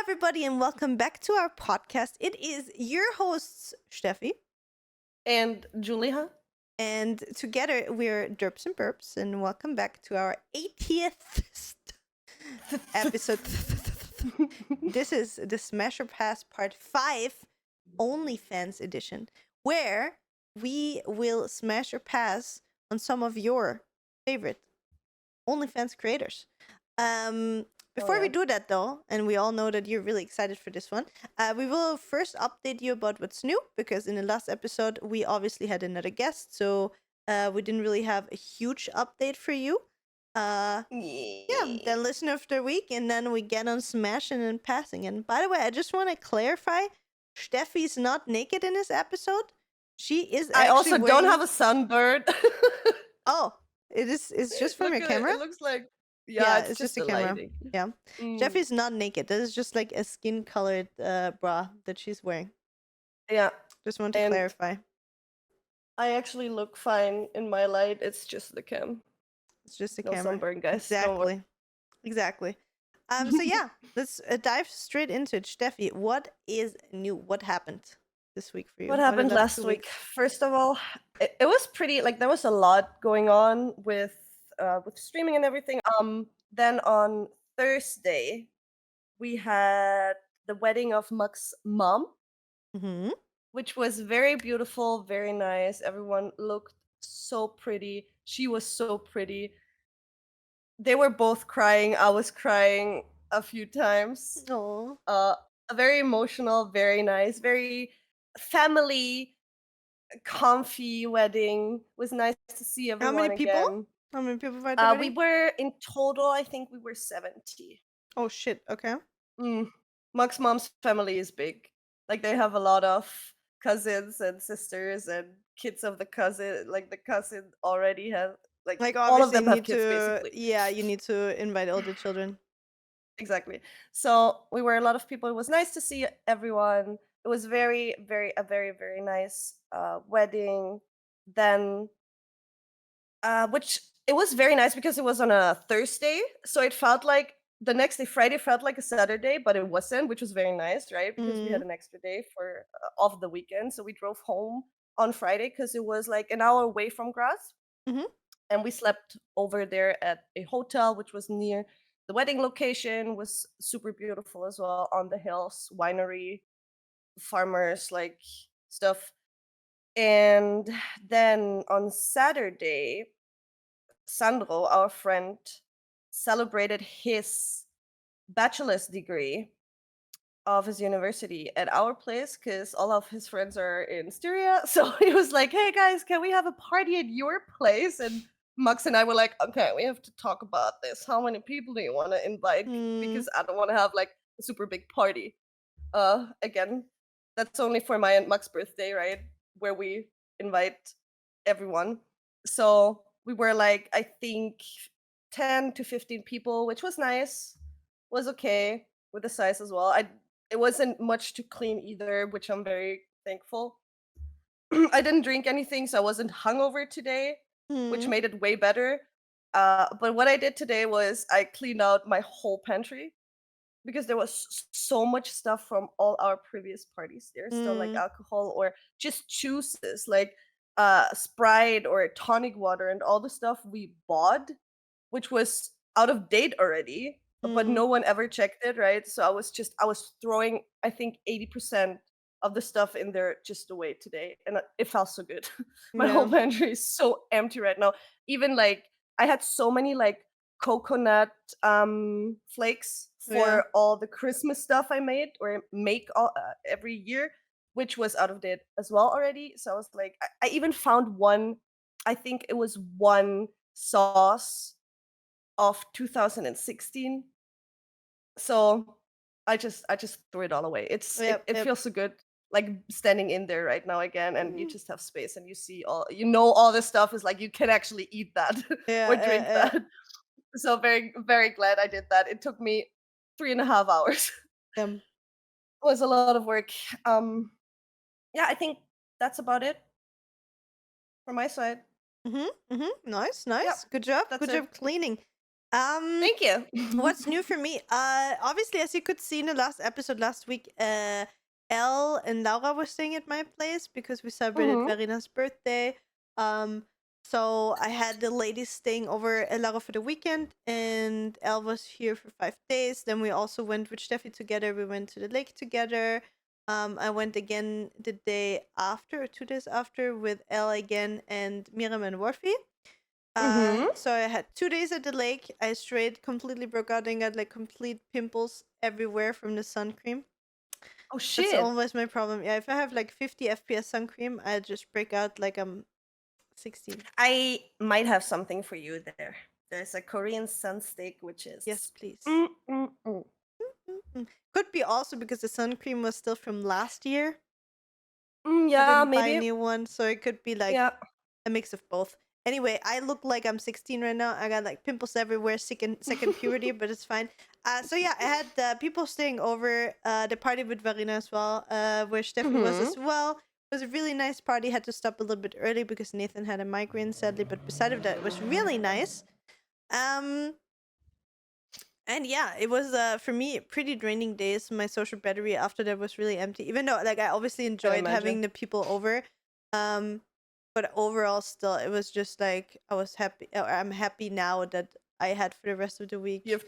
everybody, and welcome back to our podcast. It is your hosts, Stefie, And Julia? and together we're Derps and Burps, and welcome back to our 80th episode. This is the Smash or Pass Part 5 OnlyFans edition, where we will smash or pass on some of your favorite OnlyFans creators. Before we do that, though, and we all know that you're really excited for this one, we will first update you about what's new, because in the last episode, we obviously had another guest, so we didn't really have a huge update for you. Then listener of the week, and then we get on smashing and passing. And by the way, I just want to clarify, Steffi's not naked in this episode. She is actually I also wearing... don't have a sunbird. Oh, it's just from your camera? It looks like... Yeah, it's just a the camera. lighting. Yeah. Steffi's not naked. That is just like a skin-colored bra that she's wearing. Yeah. Just want to clarify. I actually look fine in my light. It's just the cam. It's just a No camera. sunburn, guys. Exactly. So yeah, let's dive straight into it. Steffi, what is new? What happened this week for you? What happened last week? First of all, it was pretty, like, there was a lot going on with streaming and everything. Then on Thursday, we had the wedding of Muck's mom, which was very beautiful, very nice. Everyone looked so pretty. She was so pretty. They were both crying. I was crying a few times. Oh. A very emotional, very nice, very family, comfy wedding. It was nice to see everyone How many people? again. How many people were at the wedding? We were in total, I think we were 70. Oh shit! Okay. Muck's mom's family is big. Like, they have a lot of cousins and sisters and kids of the cousin. Like, the cousin already has like all of them have kids, basically. Yeah, you need to invite all the children. Exactly. So we were a lot of people. It was nice to see everyone. It was a very, very nice wedding. Then, which it was very nice because it was on a Thursday, so it felt like the next day, Friday, felt like a Saturday, but it wasn't, which was very nice, right? Because we had an extra day for off the weekend, so we drove home on Friday because it was like an hour away from Graz, and we slept over there at a hotel, which was near the wedding location. Was super beautiful as well, on the hills, winery, farmers, like, stuff. And then on Saturday, Sandro, our friend, celebrated his bachelor's degree of his university at our place because all of his friends are in Styria. So he was like, "Hey guys, can we have a party at your place?" And Max and I were like, "Okay, we have to talk about this. How many people do you want to invite? Because I don't want to have like a super big party. Again, that's only for my and Max's birthday, right? Where we invite everyone." So we were like, I think 10 to 15 people, which was nice. Was okay with the size as well. It wasn't much to clean either, which I'm very thankful. I didn't drink anything, so I wasn't hungover today, which made it way better. But what I did today was I cleaned out my whole pantry because there was so much stuff from all our previous parties. There's still like alcohol or just juices, like Sprite or tonic water, and all the stuff we bought, which was out of date already, but no one ever checked it, right? So I was throwing, I think, 80% of the stuff in there just away today, and it felt so good. My whole pantry is so empty right now. Even like I had so many like coconut flakes for all the Christmas stuff I made or make every year, which was out of date as well already. So I was like, I even found one, I think it was one sauce of 2016. So I just threw it all away. It feels so good, like standing in there right now again, and you just have space and you see all this stuff is like you can actually eat that or drink that. So very, very glad I did that. It took me 3.5 hours. It was a lot of work. I think that's about it from my side. Nice. Good job. Good job cleaning. Thank you. What's new for me? Obviously, as you could see in the last episode last week, Elle and Laura were staying at my place because we celebrated Mhm. Verina's birthday. So I had the ladies staying over at Laura for the weekend, and Elle was here for 5 days. Then we also went with Stefie together. We went to the lake together. I went again the day after, or 2 days after, with Elle again and Miriam and Worfy. Mhm. So I had 2 days at the lake. I straight completely broke out and got like complete pimples everywhere from the sun cream. Oh That's shit. always my problem. Yeah, if I have like 50 FPS sun cream, I just break out like I'm 16. I might have something for you there. There's a Korean sun steak, which is Yes, please. Mm-mm-mm. Could be also because the sun cream was still from last year. I Yeah, didn't buy a maybe. new one, so it could be like Yeah. a mix of both. Anyway, I look like I'm 16 right now. I got like pimples everywhere, second puberty, but it's fine. So yeah, I had people staying over the party with Verina as well, where Steffi was as well. It was a really nice party. Had to stop a little bit early because Nathan had a migraine, sadly. But beside of that, it was really nice. And yeah, it was for me pretty draining days. My social battery after that was really empty. Even though like I obviously enjoyed having the people over, but overall still it was just like I was happy. Or I'm happy now that I had for the rest of the week. You have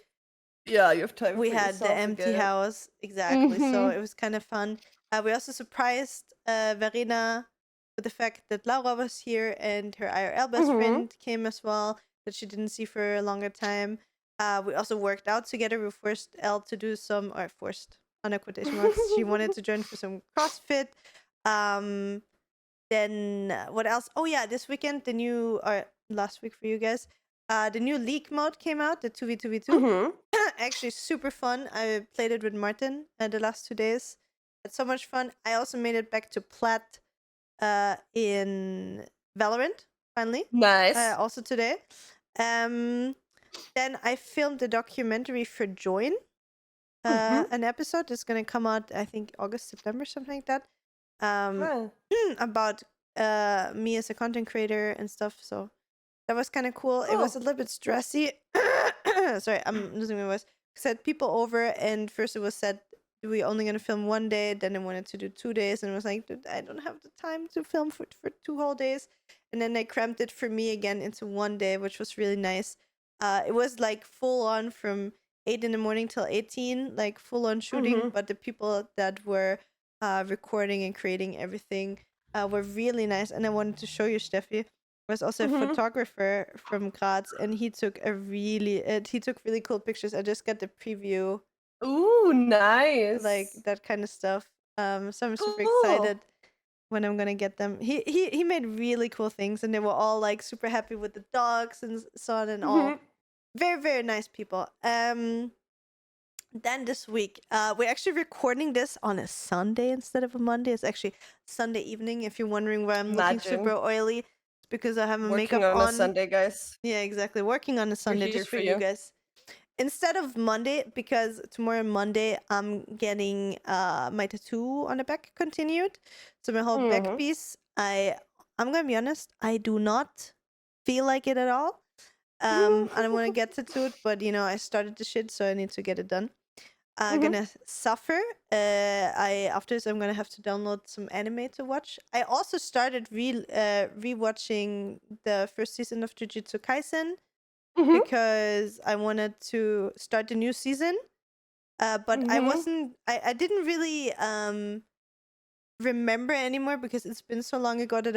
time. We for had the yourself empty again. house exactly, so Mhm. it was kind of fun. We also surprised Verena with the fact that Laura was here and her IRL best Mhm. friend came as well, that she didn't see for a longer time. We also worked out together. We forced Elle to do some, or forced under quotation marks. She wanted to join for some CrossFit. Then what else? Oh yeah, this weekend the new, or last week for you guys, the new League mode came out, the 2v2v2. Mhm. Actually super fun. I played it with Martin the last 2 days. Had so much fun. I also made it back to plat in Valorant finally. Nice. Also today. Then I filmed a documentary for Join. An episode that's gonna come out I think August, September, something like that. Huh. About me as a content creator and stuff. So that was kind of cool. It was a little bit stressy. Sorry, I'm losing my voice. Said people over, and first it was said we only gonna film one day. Then they wanted to do 2 days, and it was like, "Dude, I don't have the time to film for 2 whole days." And then they cramped it for me again into one day, which was really nice. It was like full on from 8 in the morning till 18, like full on shooting. But the people that were recording and creating everything were really nice, and I wanted to show you, Steffi. Was also a photographer from Graz, and he took really cool pictures. I just got the preview, Ooh, nice. like that kind of stuff. So I'm super Cool. excited when I'm gonna get them. He made really cool things, and they were all like super happy with the dogs and so on and all. Very, very nice people. Then this week, we're actually recording this on a Sunday instead of a Monday. It's actually Sunday evening. If you're wondering why I'm looking super oily, it's because I have a Working makeup on a Sunday, guys. Yeah, exactly. Working on a Sunday here just for for you you. guys. Instead of Monday, because tomorrow Monday I'm getting my tattoo on the back continued. So my whole back piece. I'm gonna be honest, I do not feel like it at all. I don't want to get tattooed, but you know, I started the shit, so I need to get it done. Gonna suffer. After this I'm gonna have to download some anime to watch. I also started rewatching the first season of Jujutsu Kaisen because I wanted to start the new season. But I didn't really remember anymore because it's been so long ago that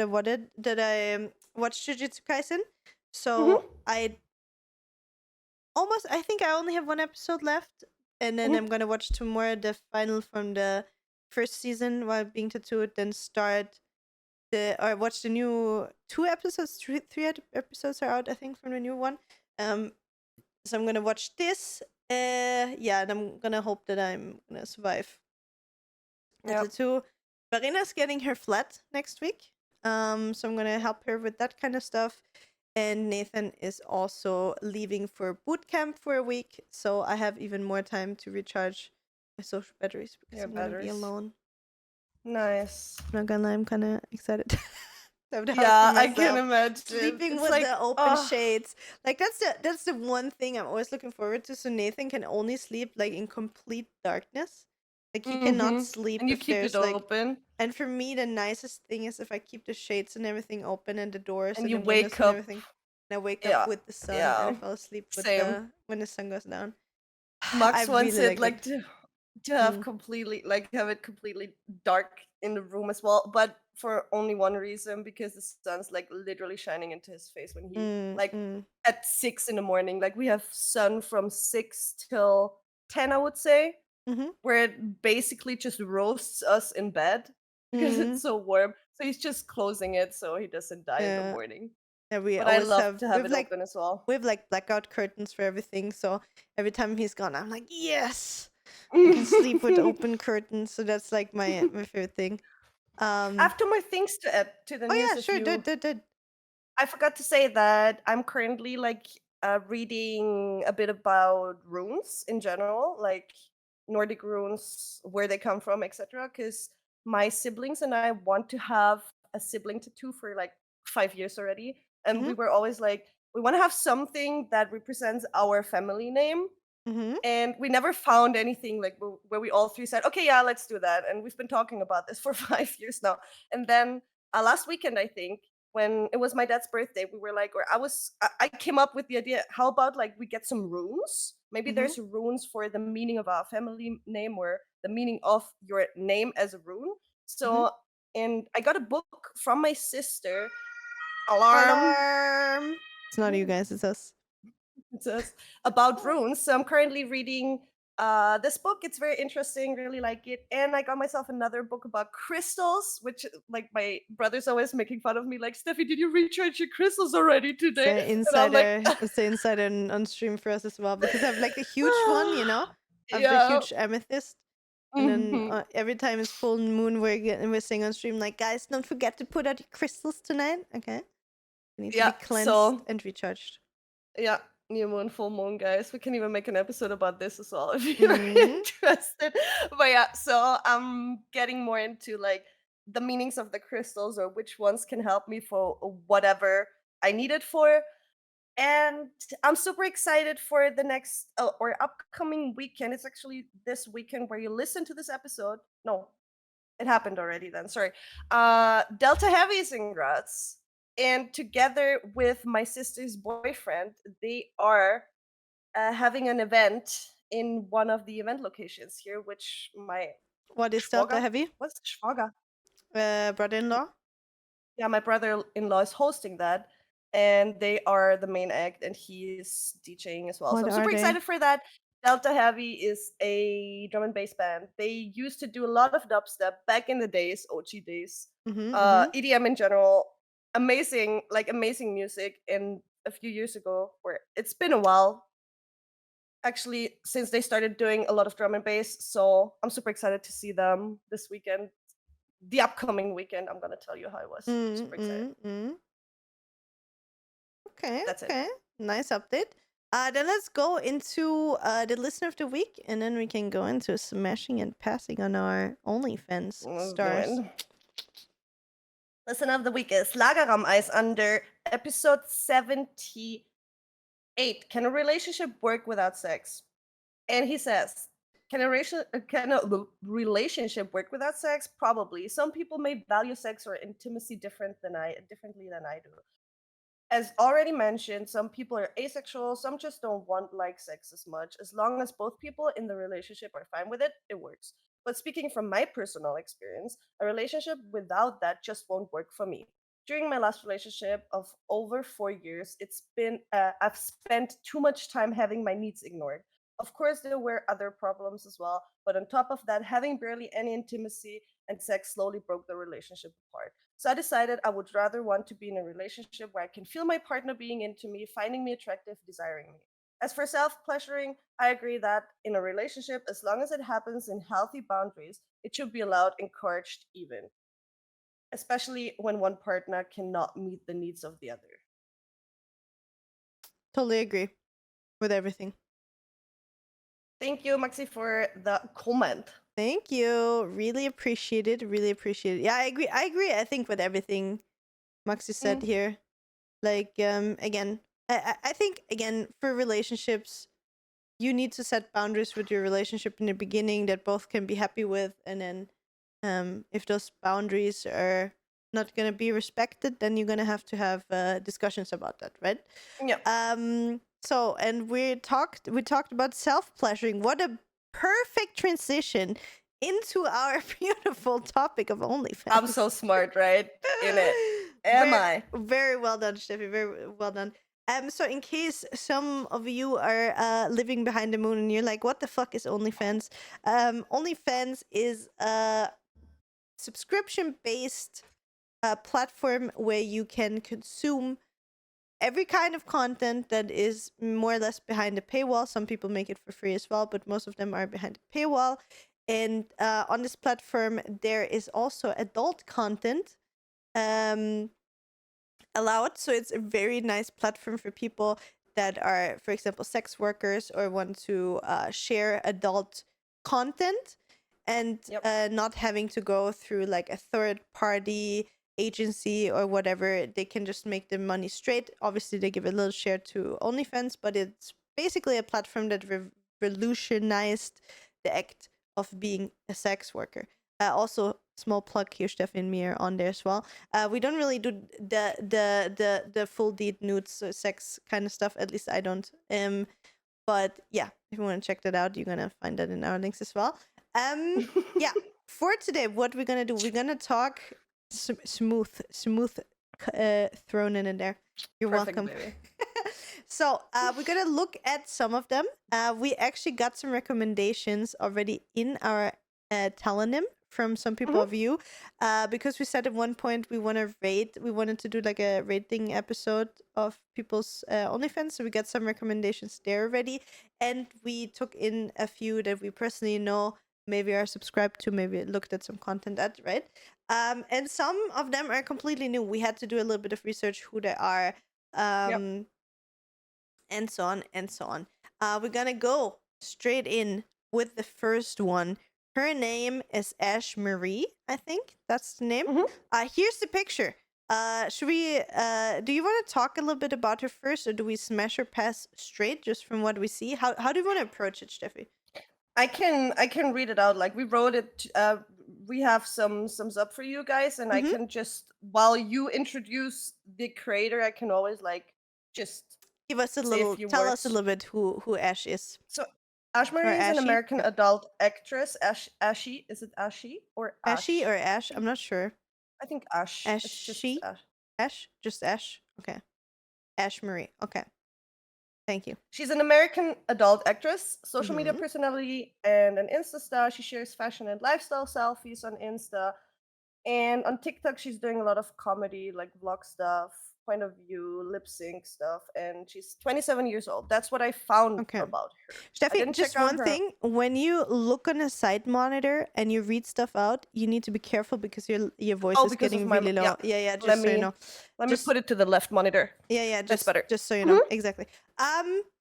I watched Jujutsu Kaisen. So I think I only have one episode left, and then I'm gonna watch tomorrow the final from the first season while being tattooed, then watch the new 2 episodes. Three episodes are out, I think, from the new one. So I'm gonna watch this. And I'm gonna hope that I'm gonna survive the tattoo. Marina's getting her flat next week. So I'm gonna help her with that kind of stuff. And Nathan is also leaving for boot camp for a week, so I have even more time to recharge my social batteries because I'm gonna be alone. Nice. I'm not gonna lie, I'm kind of excited. of the house for Yeah, I can myself. imagine. Sleeping It's with like, the open shades. Like that's the one thing I'm always looking forward to. So Nathan can only sleep like in complete darkness. Like he cannot sleep and you if keep there's it like. open, And for me, the nicest thing is if I keep the shades and everything open and the doors and and you the windows wake and up. everything. And I wake up Yeah, with the sun and I yeah, fall asleep with same. when the sun goes down. I Max wants really it like like it. to have Mm, have it completely dark in the room as well, but for only one reason, because the sun's like literally shining into his face when he mm, like mm, at 6 in the morning. Like we have sun from 6 till 10, I would say, mm-hmm, where it basically just roasts us in bed because mm, it's so warm. So he's just closing it so he doesn't die in the yeah. morning. Yeah, we But I always love have to have it open as well. we have like blackout curtains for everything. So every time he's gone, I'm like, yes, I can sleep with open curtains. So that's like my favorite thing. I have two more things to add to the Oh news yeah, if sure, you did. I forgot to say that I'm currently like reading a bit about runes in general, like Nordic runes, where they come from, etc. Because my siblings and I want to have a sibling tattoo for like 5 years already, and Mm-hmm, we were always like, we want to have something that represents our family name, mm-hmm, and we never found anything like where we all three said, okay, yeah, let's do that. And we've been talking about this for 5 years now. And then last weekend, I think, when it was my dad's birthday, we were like, or I came up with the idea, how about like we get some runes? Maybe mm-hmm, there's runes for the meaning of our family name or the meaning of your name as a rune. mm-hmm. So, and I got a book from my sister, Alarm. Alarm! It's not you guys, it's us. It says about runes. So I'm currently reading this book. It's very interesting, really like it. And I got myself another book about crystals, which like my brother's always making fun of me, like, Steffi, did you recharge your crystals already today? And I'm like, It's the insider on stream for us as well because I have like the huge one, I have the yeah. huge amethyst. And then Mhm. every time it's full moon, we're saying on stream like, guys, don't forget to put out your crystals tonight. Okay, they need to be Yeah. cleansed So and recharged. yeah, new moon, full moon, guys. We can even make an episode about this as well if you're Mm-hmm. interested. But yeah, so I'm getting more into like the meanings of the crystals or which ones can help me for whatever I need it for. And I'm super excited for the next or upcoming weekend. It's actually this weekend where you listen to this episode. No, it happened already then. Sorry. Delta Heavy is in Graz. And together with my sister's boyfriend, they are having an event in one of the event locations here, which my What is Delta Schwager, Heavy? what's Schwager? Brother-in-law? Yeah, my brother-in-law is hosting that, and they are the main act, and he is DJing as well. So What I'm are super they? excited for that. Delta Heavy is a drum and bass band. They used to do a lot of dubstep back in the days, OG days. Mm-hmm, mm-hmm. EDM in general, amazing music. And a few years ago, or it's been a while, actually, since they started doing a lot of drum and bass. So I'm super excited to see them this weekend. The upcoming weekend, I'm gonna tell you how I was. Super excited. Mm-hmm. Okay, That's it. okay. Nice update. Then let's go into the listener of the week, and then we can go into smashing and passing on our OnlyFans Let's do stars. it. Listen of the week is Lagerraum Eis under episode 78. Can a relationship work without sex? And he says, can a relationship work without sex? Probably. Some people may value sex or intimacy differently than I do. As already mentioned, some people are asexual, some just don't want like sex as much. As long as both people in the relationship are fine with it, it works. But speaking from my personal experience, a relationship without that just won't work for me. During my last relationship of over 4 years, I've spent too much time having my needs ignored. Of course, there were other problems as well, but on top of that, having barely any intimacy and sex slowly broke the relationship apart. So I decided I would rather want to be in a relationship where I can feel my partner being into me, finding me attractive, desiring me. As for self pleasuring, I agree that in a relationship, as long as it happens in healthy boundaries, it should be allowed, encouraged, even, especially when one partner cannot meet the needs of the other. Totally agree with everything. Thank you, Maxi, for the comment. Thank you. Really appreciate it. Really appreciate it. Yeah, I agree. I think with everything Maxi said here. Like, again, I think, again, for relationships, you need to set boundaries with your relationship in the beginning that both can be happy with. And then if those boundaries are not going to be respected, then you're going to have discussions about that, right? Yeah. So, and we talked about self-pleasuring. What a perfect transition into our beautiful topic of OnlyFans. I'm so smart, right? In it. Am I? Very well done, Stefie. Very well done. So in case some of you are living behind the moon and you're like, what the fuck is OnlyFans? OnlyFans is a subscription-based platform where you can consume every kind of content that is more or less behind the paywall. Some people make it for free as well, but most of them are behind the paywall. And on this platform, there is also adult content allowed. So it's a very nice platform for people that are, for example, sex workers or want to share adult content and not having to go through like a third party agency or whatever. They can just make the money straight. Obviously, they give a little share to OnlyFans, but it's basically a platform that revolutionized the act of being a sex worker. Also, small plug here, Steffi and me are on there as well. We don't really do the full deed nudes sex kind of stuff. At least I don't. But yeah, if you want to check that out, you're gonna find that in our links as well. Yeah. For today, what we're gonna do? We're gonna talk smooth thrown in there. You're Perfect, welcome. baby. So we're gonna look at some of them. We actually got some recommendations already in our telenym from some people of you, because we said at one point we want to rate. We wanted to do like a rating episode of people's OnlyFans, so we got some recommendations there already, and we took in a few that we personally know, maybe are subscribed to, maybe looked at some content at, right? And some of them are completely new. We had to do a little bit of research who they are, and so on and so on. We're gonna go straight in with the first one. Her name is Ashe Maree, I think that's the name. Here's the picture. Should we? Do you want to talk a little bit about her first, or do we smash her pass straight just from what we see? How do you want to approach it, Steffi? I can read it out. Like we wrote it. We have some sums up for you guys, and I can just, while you introduce the creator, I can always like just give us a little. Tell us a little bit who Ashe is. So Ashe Maree is an American adult actress. Ashe, is it Ashe or Ashe? Ashe or Ashe? I'm not sure. I think Ashe. Ashe? Ashe? Just Ashe? Okay. Ashe Maree. Okay. Thank you. She's an American adult actress, social media personality, and an Insta star. She shares fashion and lifestyle selfies on Insta. And on TikTok, she's doing a lot of comedy, like vlog stuff, point of view, lip sync stuff. And she's 27 years old. That's what I found about her. Steffi, just one thing. When you look on a side monitor and you read stuff out, you need to be careful because your voice is getting really low. Yeah, just so you know. Let me put it to the left monitor. Yeah, that's better. Just so you know. Exactly.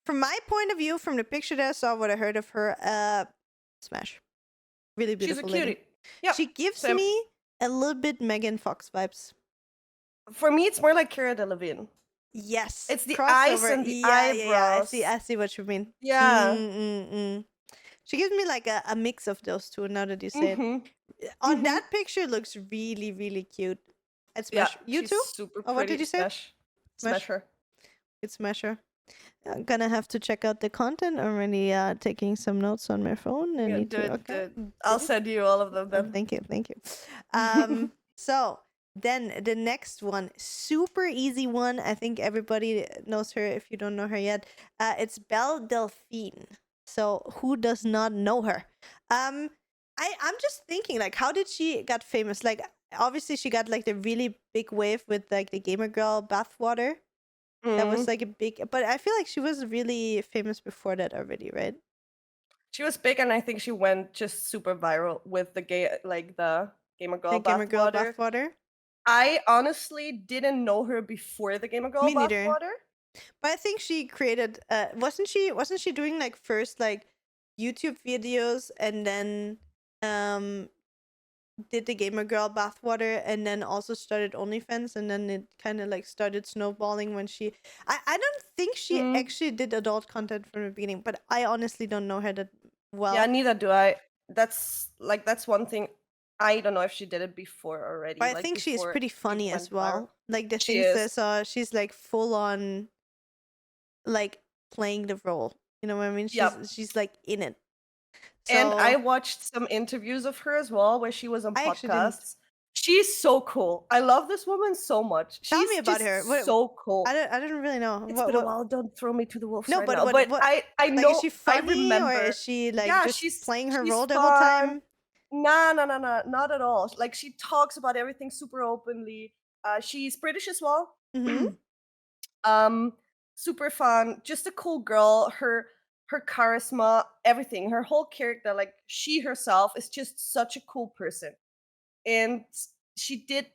From my point of view, from the picture that I saw, what I heard of her, smash. Really beautiful. She's a cutie. Lady. Yeah. She gives me a little bit Megan Fox vibes. For me, it's more like Cara Delevingne. Yes. It's the eyes and the eyebrows. I see what you mean. Yeah. She gives me like a mix of those two, now that you say it. On that picture, looks really, really cute. It's smash. You too? Super pretty. What did you say? Smash her. It's smash her. I'm gonna have to check out the content. I'm already taking some notes on my phone. I'll send you all of them then. Thank you. So then the next one, super easy one. I think everybody knows her if you don't know her yet. It's Belle Delphine. So who does not know her? I'm just thinking, like, how did she got famous? Like, obviously she got like the really big wave with like the gamer girl bathwater. That was like a big, but I feel like she was really famous before that already, right? She was big, and I think she went just super viral with the gamer girl bathwater. I honestly didn't know her before the gamer girl bathwater. But I think she created. Wasn't she doing like first like YouTube videos and then did the gamer girl bathwater and then also started OnlyFans, and then it kind of like started snowballing when I don't think she Mm, actually did adult content from the beginning, but I honestly don't know her that yeah, well. neither do I. That's one thing. I don't know if she did it before But already, I like think she's before pretty she funny went as viral. well. Like the She things that I is. saw, she's like full on like playing the role. You know what I mean? Yep. She's like in it. And I So watched some interviews of her as well, where she was on I actually didn't. podcasts. She's so cool. I love this woman so much. Tell me She's about her. just so cool. I don't really know. It's been a while. Don't throw me to the wolves No, right but now. But what I like is know she I funny or is remember. she like Yeah, just playing her she's role the whole fun. time? Nah, nah, nah, nah, not at all. Like she talks about everything super openly. She's British as well. Mm-hmm. um, super fun, just a cool girl. Her charisma, everything, her whole character, like she herself is just such a cool person. And she did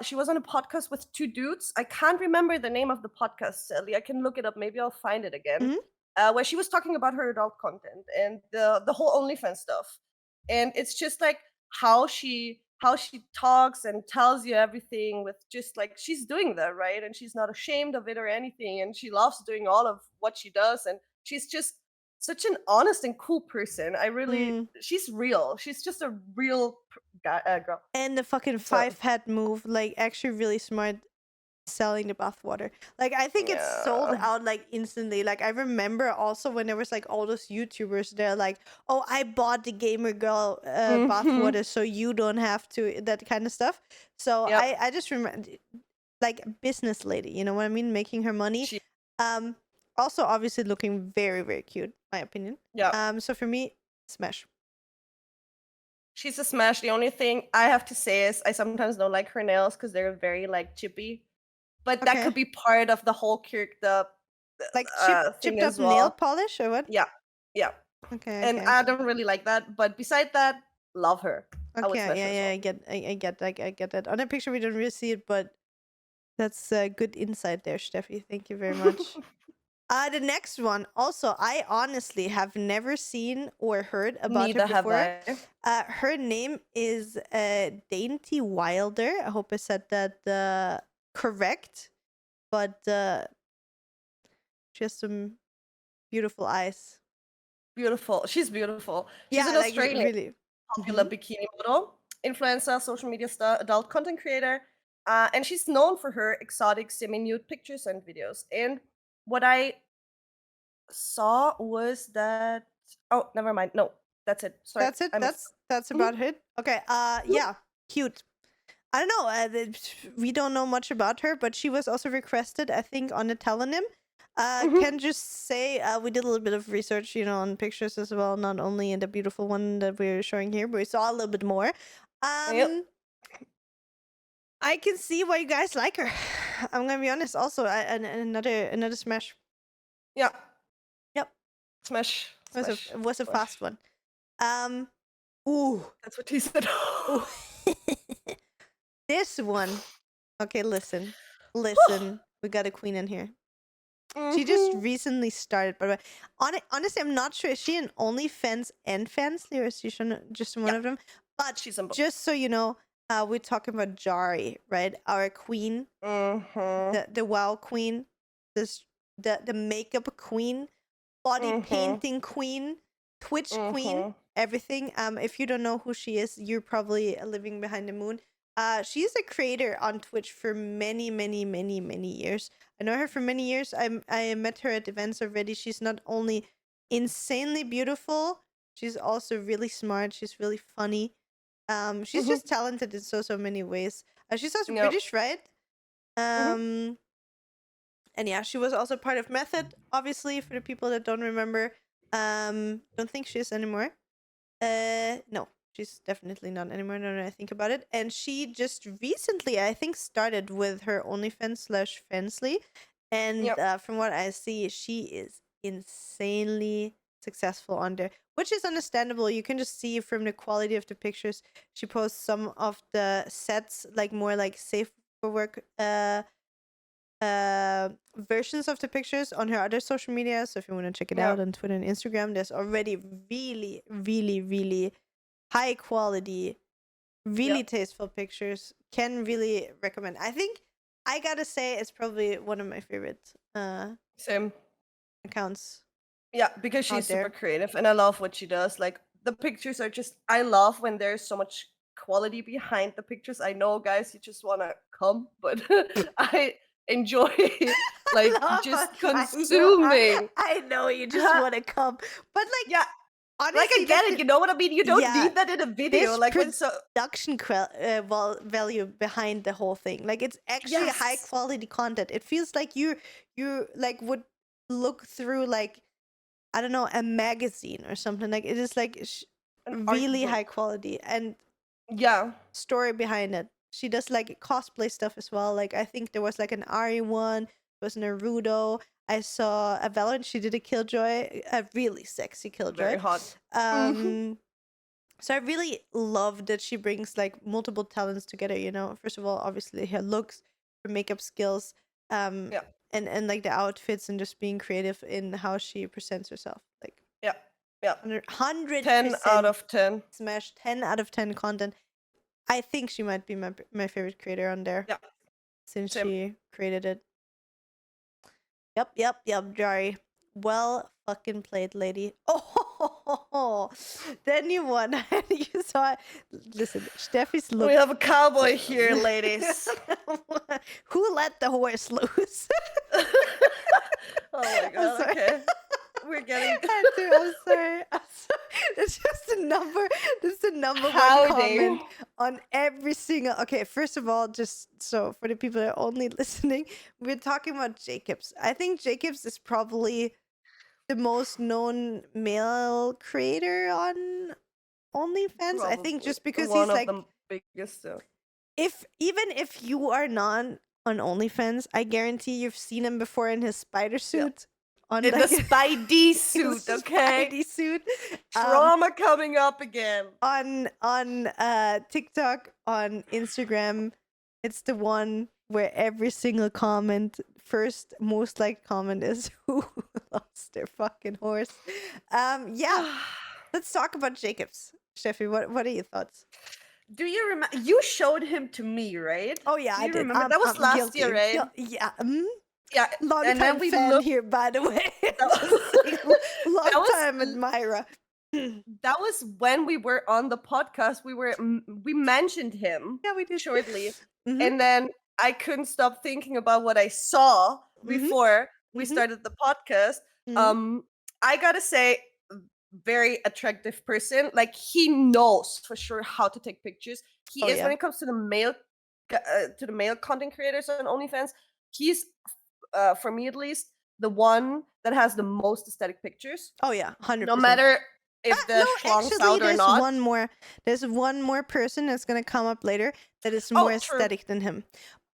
she was on a podcast with two dudes. I can't remember the name of the podcast, sadly. I can look it up, maybe I'll find it again. Mm-hmm. Where she was talking about her adult content and the whole OnlyFans stuff. And it's just like how she talks and tells you everything with just like she's doing that, right? And she's not ashamed of it or anything. And she loves doing all of what she does. And she's just such an honest and cool person. Mm. She's real. She's just a real girl. And the fucking So five head move, like actually really smart selling the bathwater. Like I think it's sold yeah. out like instantly. Like I remember also when there was like all those YouTubers, they're like, "Oh, I bought the gamer girl Mhm. bathwater, so you don't have to," that kind of stuff. So Yep. I just remember like business lady, you know what I mean, making her money. She Um, also obviously looking very very cute, my opinion. yep. So for me, smash. She's a smash. The only thing I have to say is I sometimes don't like her nails because they're very like chippy. But that could Okay, be part of the whole character like thing chipped up as nail well. polish or what? Yeah. Yeah. Okay, And okay, I okay. don't really like that. But beside that, love her. I would Okay, smash her as yeah, well. I get like I get that. On the picture we don't really see it, but that's good insight there, Steffi. Thank you very much. The next one, also, I honestly have never seen or heard about her Neither have before. I. Her name is Dainty Wilder. I hope I said that correct, but she has some beautiful eyes. Beautiful. She's beautiful. She's Yeah, an like Australian really. popular Hmm. bikini model, influencer, social media star, adult content creator, and she's known for her exotic semi-nude pictures and videos. And what I saw was that oh, never mind. No, that's it. Sorry, That's it. I messed That's up. Mhm, about it. Okay. mhm, Yeah, cute. I don't know. We don't know much about her, but she was also requested, I think, on the telonym. mhm. Can just say we did a little bit of research, you know, on pictures as well, not only in the beautiful one that we're showing here, but we saw a little bit more. Yep. Um, I can see why you guys like her. I'm gonna be honest. Also, another smash. Yeah. Yep, Smash. Smash. it was a Smash. fast one. Um, ooh, That's what he said. ooh. This one. Okay, listen. We got a queen in here. She just Mhm. recently started, but honestly, I'm not sure. Is she an OnlyFans and Fansly, or is she just one Yeah, of them? But she's on both. just so you know, we're talking about Djarii, right? Our queen, Mhm. the WoW queen, this the makeup queen, body Mhm. painting queen, Twitch queen, Mhm. everything. If you don't know who she is, you're probably living behind the moon. She's a creator on Twitch for many years. I know her for many years. I met her at events already. She's not only insanely beautiful, she's also really smart. She's really funny. She's Mhm. just talented in so many ways. She's also Yep. British, right? Mhm. Um, and yeah, she was also part of Method, obviously, for the people that don't remember. Don't think she is anymore. No, she's definitely not anymore. Now that I think about it, and she just recently, I think, started with her OnlyFans slash Fansly, and Yep. from what I see, she is insanely successful on there, which is understandable. You can just see from the quality of the pictures. She posts some of the sets, like more like safe for work versions of the pictures on her other social media. So if you want to check it out Yep. on Twitter and Instagram, there's already really high quality really tasteful pictures. Can really recommend. I think I gotta say it's probably one of my favorite Same. accounts. Yeah, because out she's super there. creative and I love what she does. Like the pictures are just I love when there's so much quality behind the pictures. I know guys you just wanna come, but I enjoy like just consuming. I know you just want to come, but like Yeah, like I honestly, get it, you know what I mean? You don't yeah, need that in a video. this Like when so production value behind the whole thing. Like it's actually high yes. quality content. It feels like you like would look through like I don't know a magazine or something. Like it is like An really art high book. quality and Yeah. story behind it. She does like cosplay stuff as well. Like I think there was like an Ari one, there was Naruto. I saw a Valorant. She did a Killjoy, a really sexy Killjoy. Very hot. Mhm. So I really love that she brings like multiple talents together. You know, first of all, obviously her looks, her makeup skills, Yeah. and like the outfits and just being creative in how she presents herself. Like Yeah. Yeah. 100 10 out of 10. smash, 10 out of 10 content. I think she might be my favorite creator on there. Yeah. Since Same. she created it. Yep, Djarii. Well fucking played, lady. Oh, then you won. You saw it. Listen, Steffi's look. We have a cowboy here, ladies. Who let the horse loose? Oh my god, sorry. okay. We're getting I'm sorry. It's just the number. This is the number Howdy. one comment on every single. Okay, first of all, just so for the people that are only listening, we're talking about Jakipz. I think Jakipz is probably the most known male creator on OnlyFans. I think just because one he's of like, the biggest. even if you are not on OnlyFans, I guarantee you've seen him before in his spider suit. On In like, the Spidey suit, okay? Spidey suit. Trauma coming up again. On TikTok, on Instagram, it's the one where every single comment, first most liked comment is who lost their fucking horse. Yeah. Let's talk about Jakipz. Steffi, what are your thoughts? Do you remember? You showed him to me, right? Oh yeah, I did. Remember? That was last guilty. year, right? Yeah. Yeah. Long and time then we fan looked. here, by the way. Long time admirer. That was when we were on the podcast. We mentioned him. Yeah, we did shortly, and then I couldn't stop thinking about what I saw before we started the podcast. I gotta say, very attractive person. Like he knows for sure how to take pictures. He is when it comes to the male content creators on OnlyFans. He's for me at least the one that has the most aesthetic pictures. Oh yeah, 100%. No matter if the schlong's out or not. There's one more person that's gonna come up later that is more aesthetic than him.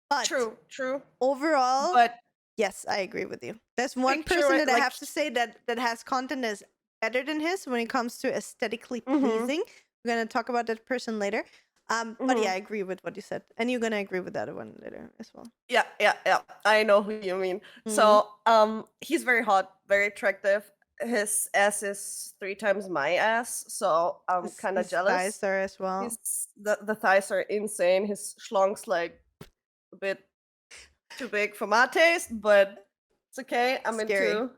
But true. Overall, but yes, I agree with you. There's one person that I have to say that has content that's better than his when it comes to aesthetically pleasing. We're gonna talk about that person later. But yeah, I agree with what you said, and you're gonna agree with the other one later as well. Yeah. I know who you mean. So, he's very hot, very attractive. His ass is 3 times my ass, so I'm kind of jealous. His thighs are as well. The thighs are insane. His schlong's like a bit too big for my taste, but it's okay. I'm into.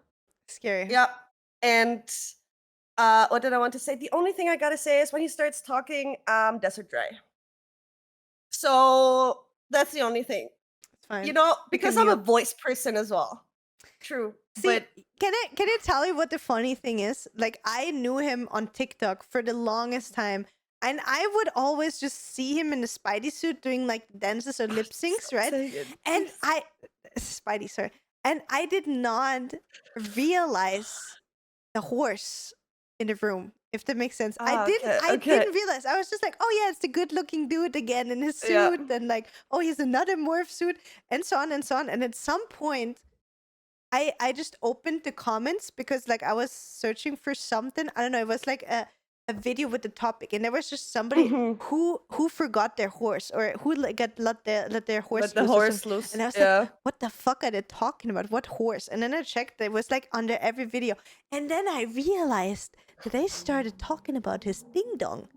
Scary. Yeah, and what did I want to say? The only thing I gotta say is when he starts talking, desert dry. So that's the only thing. It's fine. You know, because I'm a voice person as well. True. See, but can I tell you what the funny thing is? Like I knew him on TikTok for the longest time, and I would always just see him in the Spidey suit doing like dances or lip syncs, right? And and I did not realize the horse in the room, if that makes sense. I didn't realize. I was just like, oh yeah, it's the good looking dude again in his suit, and like, oh, he's another morph suit, and so on and so on. And at some point, I just opened the comments because like I was searching for something. I don't know, it was like a video with the topic, and there was just somebody who forgot their horse, or who like let their horse loose. And I was like, what the fuck are they talking about? What horse? And then I checked, it was like under every video. And then I realized that they started talking about his ding dong.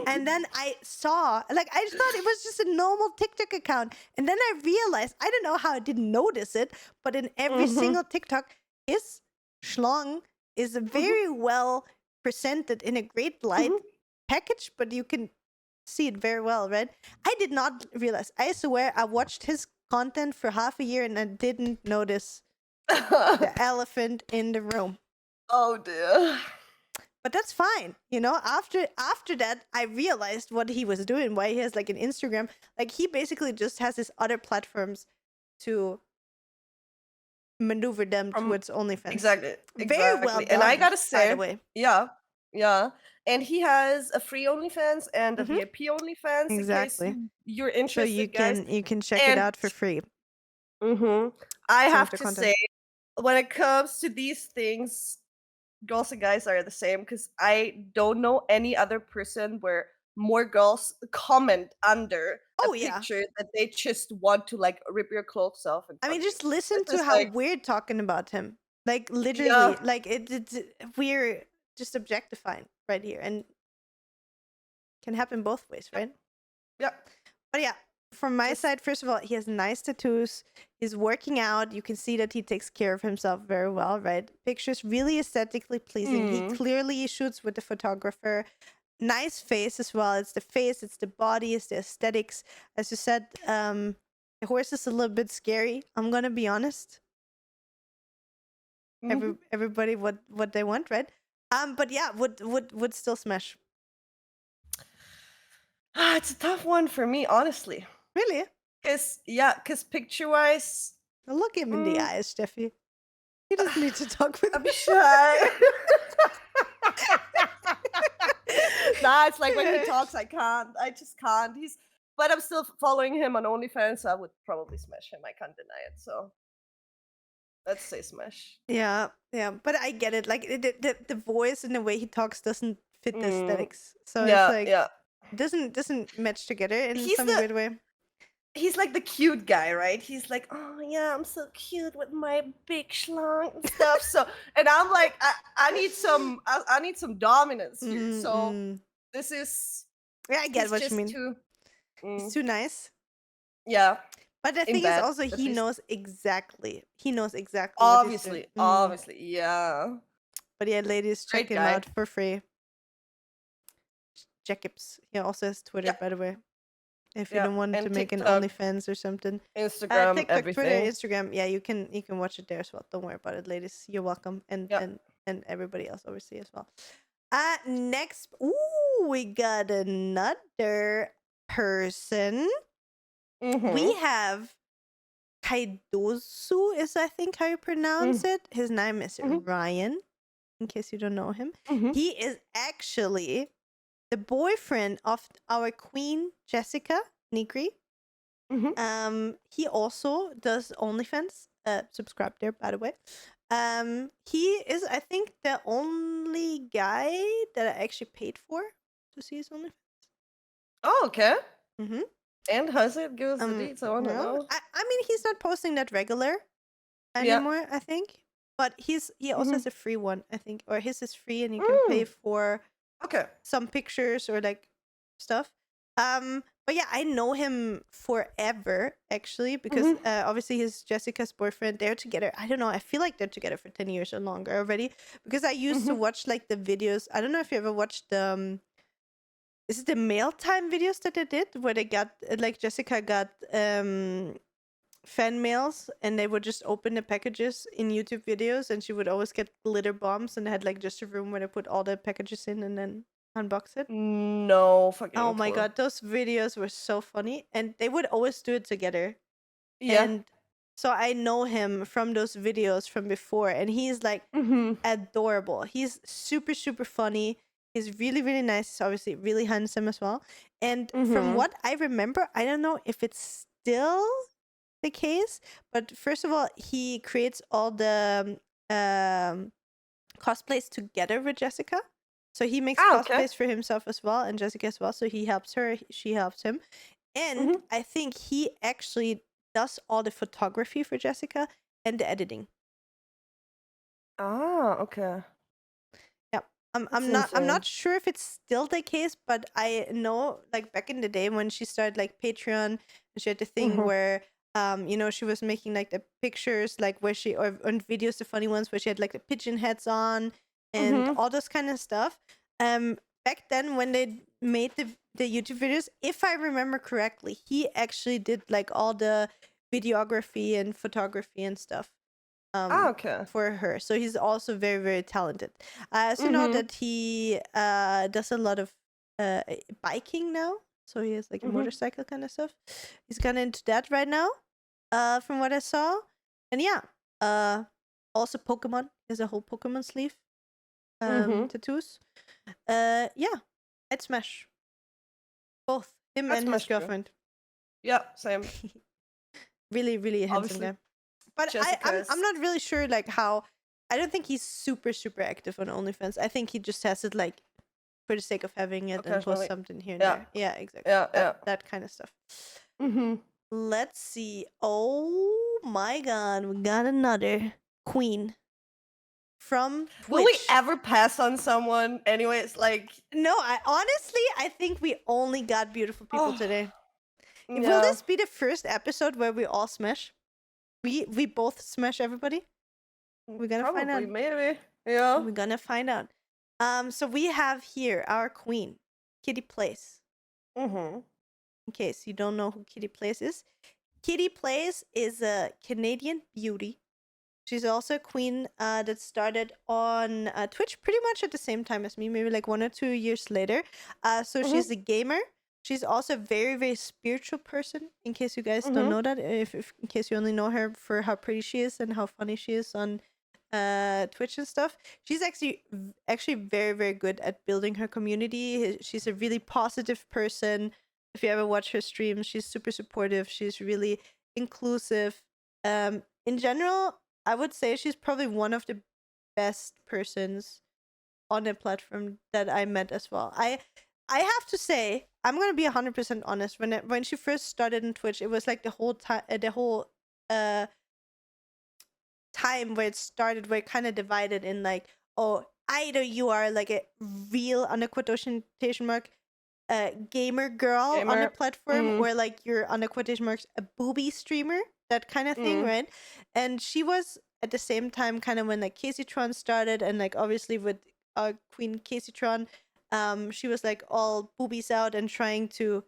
And then I saw, like, I thought it was just a normal TikTok account. And then I realized, I don't know how I didn't notice it, but in every single TikTok, his schlong is very well presented in a great light package, but you can see it very well, right? I did not realize. I swear I watched his content for half a year and I didn't notice the elephant in the room. Oh dear. But that's fine, you know. After that, I realized what he was doing. Why he has like an Instagram. Like he basically just has his other platforms to maneuver them towards OnlyFans. Exactly. Very well done. And I gotta by say, the way, yeah. And he has a free OnlyFans and a VIP OnlyFans exactly. in case you're So interested, guys. you can check it out for free. I Some have of the to content. say, when it comes to these things, girls and guys are the same because I don't know any other person where more girls comment under a picture that they just want to like rip your clothes off. I mean, just listen This to is how like, we're talking about him. Like literally, yeah, like we're just objectifying right here, and can happen both ways, right? yeah. But yeah, from my Just- side, first of all, he has nice tattoos. He's working out. You can see that he takes care of himself very well, right? Pictures really aesthetically pleasing. He clearly shoots with the photographer. Nice face as well. It's the face, it's the body, it's the aesthetics. As you said, the horse is a little bit scary. I'm gonna be honest. Everybody what they want, right? But yeah, would still smash. It's a tough one for me, honestly. Really? Because picture-wise, Look him in the eyes, Stefie. He doesn't need to talk with I'm me. shy. Nah, it's like when he talks, I just can't. But I'm still following him on OnlyFans, so I would probably smash him. I can't deny it. So let's say smash. Yeah, but I get it. Like the voice and the way he talks doesn't fit the aesthetics. So it's like doesn't match together in some weird way. He's like the cute guy, right? He's like, oh yeah, I'm so cute with my big schlong and stuff. So, and I'm like, I need some dominance here. So this is I get what you mean. It's too nice. Yeah. But the thing is also he knows exactly. He knows exactly. Obviously, yeah. But yeah, ladies, check him out for free. Jakipz. He also has Twitter, by the way. If you don't want to make an OnlyFans or something. Instagram, TikTok, everything. Twitter, Instagram. Yeah, you can watch it there as well. Don't worry about it, ladies. You're welcome. And everybody else obviously as well. Next, we got another person. We have Kaidozu is I think how you pronounce it. His name is Ryan, in case you don't know him. He is actually the boyfriend of our queen Jessica Nigri. He also does OnlyFans. Subscribe there, by the way. He is, I think, the only guy that I actually paid for to see his OnlyFans. Oh, okay. And how's it? Give us the deets. I want to know. I mean, he's not posting that regular anymore, I think. But he also has a free one, I think. Or his is free and you can pay for some pictures or like stuff. But yeah, I know him forever, actually, because obviously he's Jessica's boyfriend. They're together. I don't know. I feel like they're together for 10 years or longer already. Because I used to watch like the videos. I don't know if you ever watched the... is it the mail time videos that they did? Where they got... like Jessica got fan mails and they would just open the packages in YouTube videos. And she would always get glitter bombs and they had like just a room where they put all the packages in and then... unbox it. No fucking Oh my god, those videos were so funny and they would always do it together. And so I know him from those videos from before and he's like adorable. He's super funny. He's really nice. He's obviously really handsome as well. And from what I remember, I don't know if it's still the case, but first of all, he creates all the cosplays together with Jessica. So he makes cosplays for himself as well and Jessica as well. So he helps her, she helps him. And I think he actually does all the photography for Jessica and the editing. Ah, okay. Yep. I'm That's I'm not I'm insane. not sure if it's still the case, but I know like back in the day when she started like Patreon, and she had the thing Mhm. where she was making like the pictures like where she or and videos, the funny ones where she had like the pigeon heads on and Mhm. all this kind of stuff. Back then when they made the YouTube videos, if I remember correctly, he actually did like all the videography and photography and stuff Ah, okay. for her. So he's also very, very talented. I also know Mhm. that he does a lot of biking now. So he has like a Mhm. motorcycle kind of stuff. He's kind of into that right now, from what I saw. And yeah, also Pokemon. He has a whole Pokemon sleeve Mhm. tattoos. Yeah, I'd smash both him That's and my his true. girlfriend. Yeah, same. Really, really handsome Obviously, guy. But Jessica I'm is not really sure like how. I don't think he's super super active on OnlyFans. I think he just has it like for the sake of having it and post occasionally. something here and Yeah. there. Yeah, exactly. Yeah. That Yeah. that kind of stuff. Mhm. Let's see. Oh my god, we got another queen from Will we Twitch. ever pass on someone? Anyways, like, No, I think we only got beautiful people oh, today. Will yeah, this be the first episode where we all smash? We both smash everybody? We're gonna find out. probably, maybe, yeah. We're gonna find out. So we have here our queen, KittyPlays. Mhm. In case you don't know who KittyPlays is, KittyPlays is a Canadian beauty. She's also a queen that started on Twitch pretty much at the same time as me, maybe like 1 or 2 years later. So Mhm. she's a gamer. She's also a very, very spiritual person. In case you guys don't Mhm. know that, if in case you only know her for how pretty she is and how funny she is on Twitch and stuff, she's actually very, very good at building her community. She's a really positive person. If you ever watch her streams, she's super supportive. She's really inclusive. In general, I would say she's probably one of the best persons on the platform that I met as well. I have to say, I'm gonna be 100% honest. When she first started in Twitch, it was like the whole uh time where it started, where it kind of divided in like, oh, either you are like a real under quotation mark gamer girl on the Gamer. platform, Mm. or like you're under quotation marks a booby streamer, that kind of thing, Mm. right? And she was at the same time kind of when like Caseytron started, and like obviously with Queen Caseytron, she was like all boobies out and trying to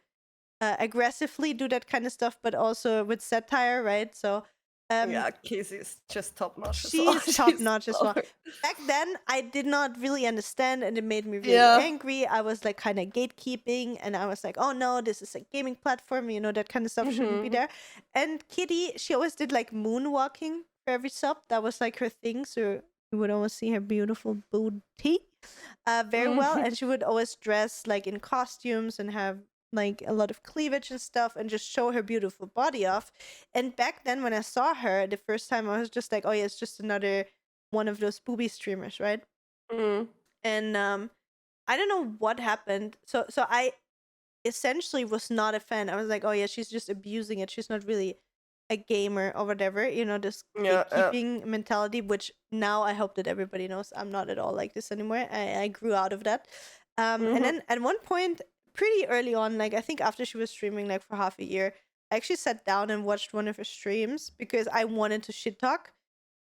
aggressively do that kind of stuff, but also with satire, right? So Yeah, Casey's just top notch as well. she's top She's notch as so well. Back then, I did not really understand, and it made me really yeah. angry. I was like kind of gatekeeping, and I was like, "Oh no, this is a gaming platform. You know that kind of stuff shouldn't be Mhm. there." And Kitty, she always did like moonwalking for every sub. That was like her thing. So you would always see her beautiful booty, very well, Mhm. and she would always dress like in costumes and have like a lot of cleavage and stuff and just show her beautiful body off. And back then when I saw her the first time, I was just like, oh yeah, it's just another one of those booby streamers, right? Mm. And I don't know what happened. So I essentially was not a fan. I was like, oh yeah, she's just abusing it. She's not really a gamer or whatever, this Yeah. gatekeeping mentality, which now I hope that everybody knows I'm not at all like this anymore. I grew out of that. And Mhm. then at one point, pretty early on, like I think after she was streaming like for half a year, I actually sat down and watched one of her streams because I wanted to shit talk.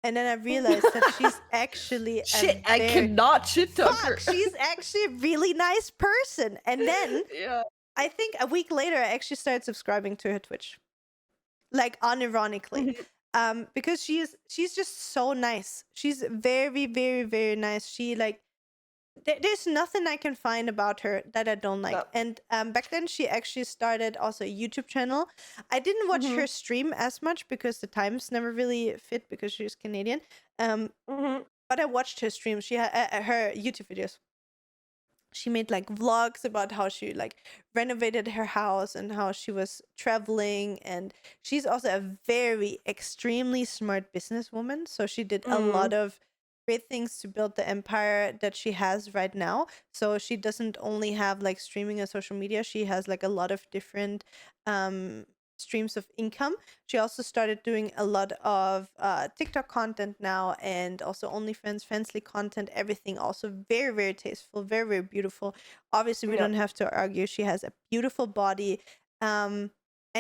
And then I realized that she's actually a Shit, I very cannot shit talk her. fuck. She's actually a really nice person. And then Yeah. I think a week later, I actually started subscribing to her Twitch, like unironically, Mhm. because she's just so nice. She's very, very, very nice. She like there's nothing I can find about her that I don't like. No. And back then, she actually started also a YouTube channel. I didn't watch her Mhm. stream as much because the times never really fit because she's Canadian. Mhm. But I watched her streams. She had her YouTube videos. She made like vlogs about how she like renovated her house and how she was traveling, and she's also a very extremely smart businesswoman, so she did a lot Mm. of great things to build the empire that she has right now. So she doesn't only have like streaming and social media, she has like a lot of different um streams of income. She also started doing a lot of TikTok content now, and also OnlyFans, Fansly content, everything. Also very, very tasteful, very, very beautiful. Obviously, we Yeah. don't have to argue. She has a beautiful body. And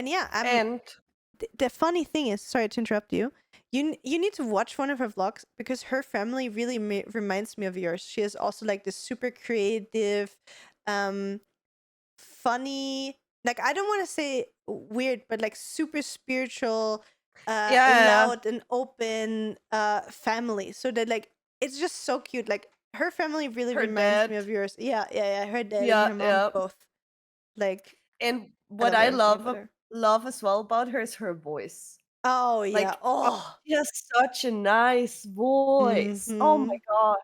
yeah, And the funny thing is, sorry to interrupt you. You need to watch one of her vlogs because her family really reminds me of yours. She is also like this super creative, funny, like I don't want to say weird, but like super spiritual, yeah, loud and open family. So that like it's just so cute. Like her family really her reminds me dad. of yours. Yeah, yeah, yeah. Her dad and Yeah, her mom yeah. both. Like And I what love I everything about her. love as well about her is her voice. Oh yeah. Like, oh, Oh. she has such a nice voice. Oh my Hmm. gosh.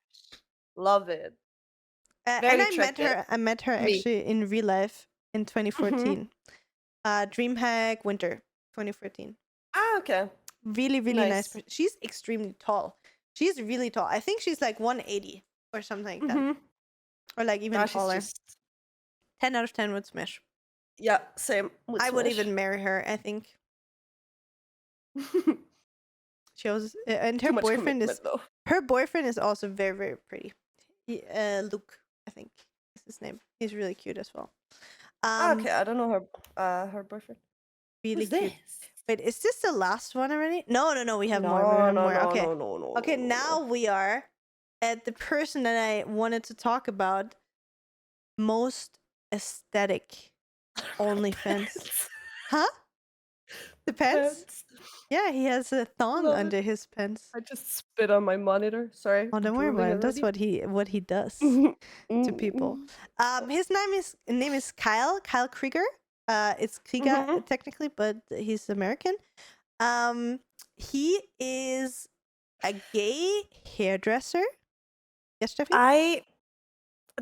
Love it. And Very I met attractive her. I met her to me. actually in real life in Mhm. 2014. DreamHack Winter 2014. Ah, okay. Really, really nice. Nice. She's extremely tall. She's really tall. I think she's like 180 or something like that, Mhm. or like even Ah, she's taller. just 10 out of 10 would smash. yeah, same with I would Smash. even marry her. I think she was, and Too much commitment though. her boyfriend is also very, very pretty. Luke, I think is his name. He's really cute as well. Ah, Um, okay, I don't know her boyfriend. really Who's cute. this? Wait, is this the last one already? No, no, no. We have more. We No, have no, more. no, Okay, no, no, no, okay. no, no, Now no. we are at the person that I wanted to talk about. Most aesthetic OnlyFans. Pants. Huh? The pants? Pants. Yeah, he has a thong Love it. under his pants. I just spit on my monitor. Sorry, Oh, don't worry drooling about it. That's already. what he does Mhm. to people. Mhm. His name is Kyle Krieger. It's Krieger Mhm. technically, but he's American. He is a gay hairdresser. Yes, Steffi? I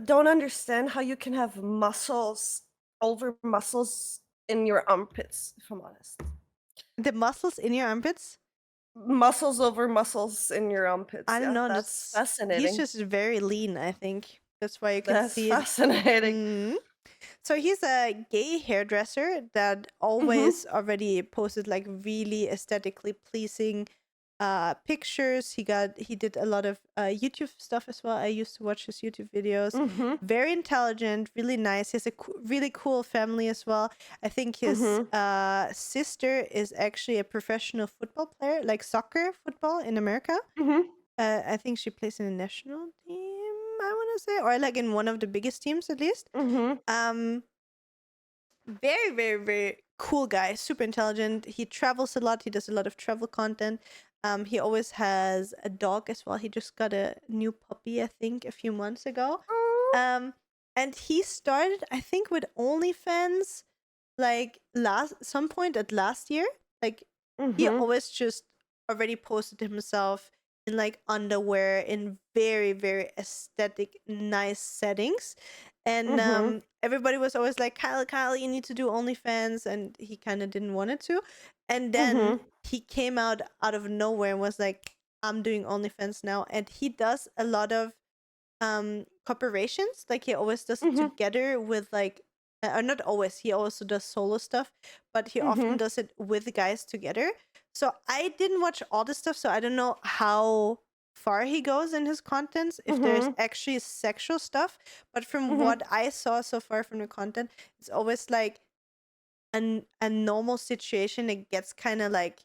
don't understand how you can have muscles over muscles in your armpits, if I'm honest. The muscles in your armpits? Muscles over muscles in your I armpits. don't Yeah, know. that's That's he's fascinating. just very lean. I think that's why you can That's see it. fascinating. Mm. So he's a gay hairdresser that Mhm. always already posted like really aesthetically pleasing pictures. He did a lot of YouTube stuff as well. I used to watch his YouTube videos. Mhm. Very intelligent, really nice. He has a really cool family as well. I think his Mhm. sister is actually a professional football player, like soccer football in America. Mhm. I think she plays in a national team, I want to say, or like in one of the biggest teams at least. Mhm. Very, very, very cool guy, super intelligent. He travels a lot. He does a lot of travel content. He always has a dog as well. He just got a new puppy, I think, a few months ago. Oh. And he started, I think, with OnlyFans like some point at last year. Like he Mhm. always just already posted himself in like underwear in very, very aesthetic, nice settings. And Mhm. everybody was always like, Kyle, you need to do OnlyFans, and he kind of didn't want it to. And then Mhm. he came out of nowhere and was like, I'm doing OnlyFans now. And he does a lot of corporations. Like he always does it Mhm. together with like or not always, he also does solo stuff, but he often Mhm. does it with guys together. So I didn't watch all the stuff, so I don't know how far he goes in his contents, if there's Mhm. actually sexual stuff. But from Mhm. what I saw so far from the content, it's always like a normal situation. It gets kind of like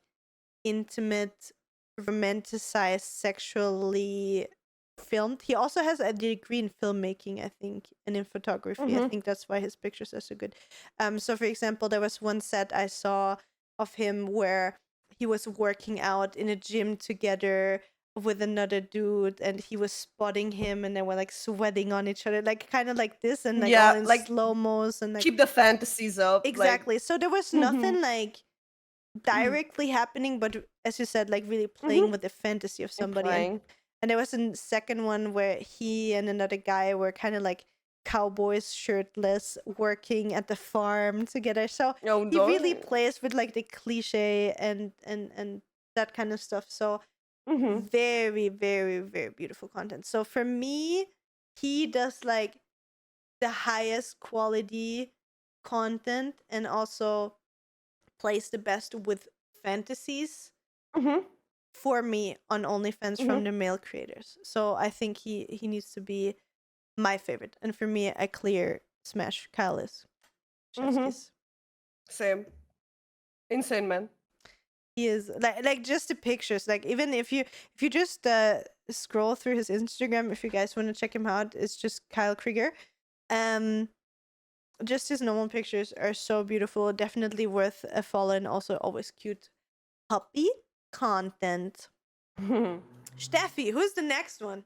intimate, romanticized, sexually filmed. He also has a degree in filmmaking, I think, and in photography. I Mhm. think that's why his pictures are so good. So for example, there was one set I saw of him where he was working out in a gym together with another dude, and he was spotting him, and they were like sweating on each other, like kind of like this, and like all Yeah, in like slow mos, and like keep the fantasies up. Like. exactly. So there was Mhm. nothing like directly happening, but as you said, like really playing Mhm. with the fantasy of somebody. Implying. And there was a second one where he and another guy were kind of like cowboys shirtless working at the farm together. So Oh he really no. plays with like the cliche and that kind of stuff. So Mhm. very, very, very beautiful content. So for me, he does like the highest quality content, and also plays the best with fantasies Mhm. for me on OnlyFans Mhm. from the male creators. So I think he needs to be my favorite, and for me, a clear smash. Kyle is chef's Mhm. kiss. Same. Insane, man. He is like just the pictures. Like even if you just scroll through his Instagram, if you guys want to check him out, it's just Kyle Krieger. Um, just his normal pictures are so beautiful. Definitely worth a follow, and also always cute puppy content. Stefie, who's the next one?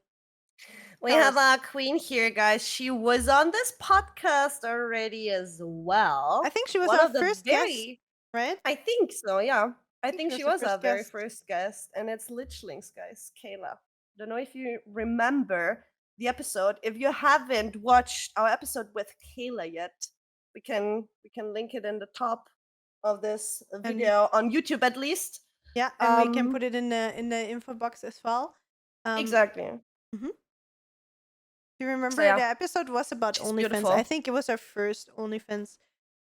We Tell have us. a queen here, guys. She was on this podcast already as well. I think she was One our of the first guest, very, right? I think so, yeah. I She think was she the was our first very guest. first guest, and it's Lichlings, guys. Kayla. Don't know if you remember the episode. If you haven't watched our episode with Kayla yet, we can link it in the top of this And video on YouTube at least. yeah, and we can put it in the info box as well. Exactly. Mhm. Do you So remember yeah, the episode was about she's OnlyFans? I beautiful. think it was our first OnlyFans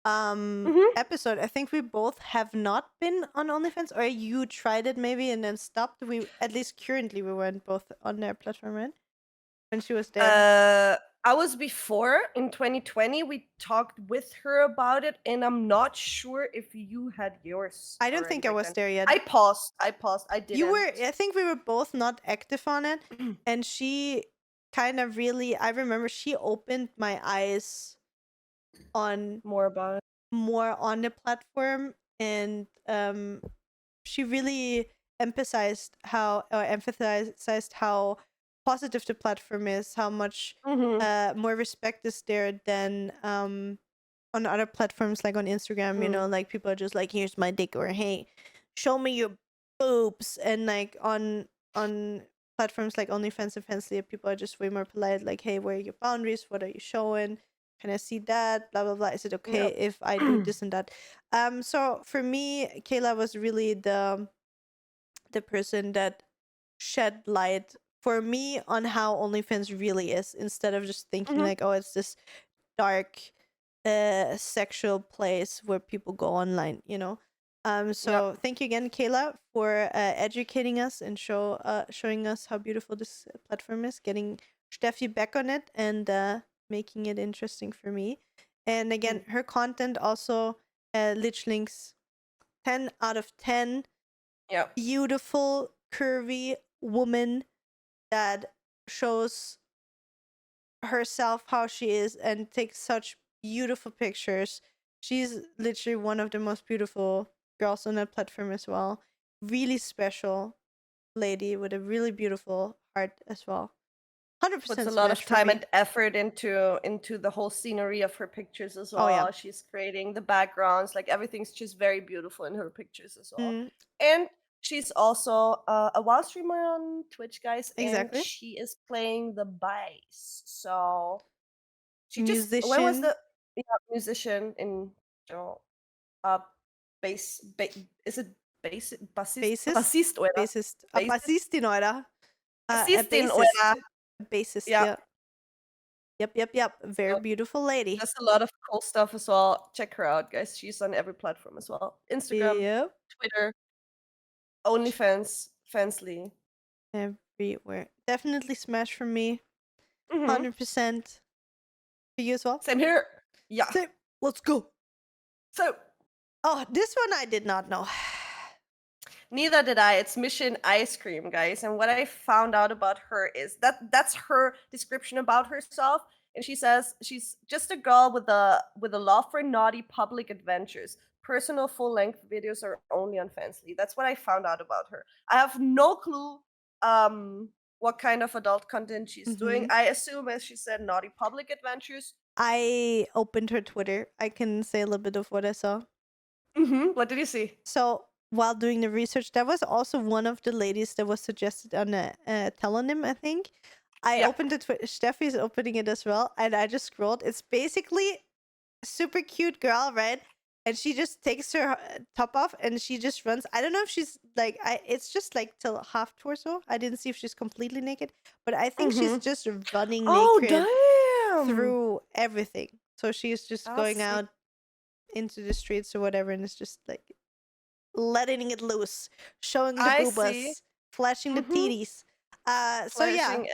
Mm-hmm. episode. I think we both have not been on OnlyFans, or you tried it maybe and then stopped. We at least currently we weren't both on their platform, right? When she was there. I was before in 2020. We talked with her about it, and I'm not sure if you had yours I don't already think I back was then. there yet. I paused. I didn't. You were I think we were both not active on it, and she kind of really I remember she opened my eyes on more about it. more on the platform, and she really emphasized how positive the platform is, how much Mm-hmm. more respect is there than on other platforms like on Instagram, you know, like people are just like, here's my dick, or hey, show me your boobs, and like on platforms like OnlyFans and Fansly, people are just way more polite, like, hey, where are your boundaries, what are you showing, can I see that, blah blah blah, is it okay Yep. if I do this and that. So for me, Kayla was really the person that shed light for me on how OnlyFans really is, instead of just thinking Mm-hmm. like, oh, it's this dark sexual place where people go online, you know. So Yep. thank you again, Kayla, for educating us and showing us how beautiful this platform is, getting Steffi back on it, and making it interesting for me. And again, her content also, Lichlings, 10 out of 10. Yep. Beautiful, curvy woman that shows herself how she is and takes such beautiful pictures. She's literally one of the most beautiful girls on that platform as well. Really special lady with a really beautiful heart as well. Puts 100% a lot smash of for time me. and effort into the whole scenery of her pictures as Oh yeah. well. She's creating the backgrounds, like everything's just very beautiful in her pictures as well. Mm, And she's also a WoW streamer on Twitch, guys, and exactly. she is playing the bass. So she just when was Musician, the musician in you know uh is it bassist, bassist oder bassist, a bassist bassistin, oder? A bassistin bassist, oder a bassist. yeah. Yeah. Yep. Very beautiful lady. Does a lot of cool stuff as well. Check her out, guys. She's on every platform as well. Instagram, Yep. Twitter, OnlyFans, Fansly. Everywhere. Definitely smash for me. Mm-hmm. 100% for you as well. Same here. Yeah. So, let's go. So Oh, this one I did not know. neither did I. It's Missionicecream, guys. And what I found out about her is that's her description about herself. And she says she's just a girl with a love for naughty public adventures. Personal full-length videos are only on Fansly. That's what I found out about her. I have no clue what kind of adult content she's doing. I assume, as she said, naughty public adventures. I opened her Twitter. I can say a little bit of what I saw. What did you see? So, while doing the research, that was also one of the ladies that was suggested on a telonym, I think. I Yeah. opened it. Steffi's opening it as well, and I just scrolled. It's basically a super cute girl, right? And she just takes her top off and she just runs. I don't know if she's like, it's just like till half torso. I didn't see if she's completely naked, but I think she's just running Oh naked damn! through everything. So she's just I'll going see. out into the streets or whatever, and it's just like letting it loose, showing the I see. boobas, flashing the Mm-hmm. titties. So yeah, Flashing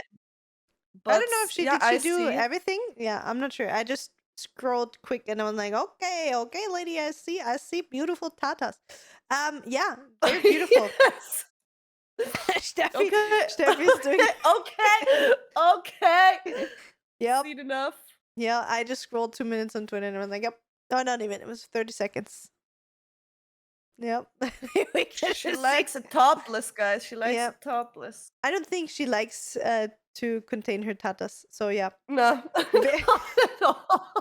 I don't know if butts. she Yeah, did I she do see. everything. Yeah, I'm not sure. I just scrolled quick and I was like, okay, lady, I see beautiful tatas. Yeah, very beautiful. Yes. Steffi, Okay. Steffi's doing. Okay. Okay. Yep. Seen enough. Yeah, I just scrolled 2 minutes on Twitter and I was like, yep. No, not even. It was 30 seconds. Yep. We can She just likes see- it topless, guys. She likes Yep. it topless. I don't think she likes to contain her tatas. So yeah. No. Ve- Not at all.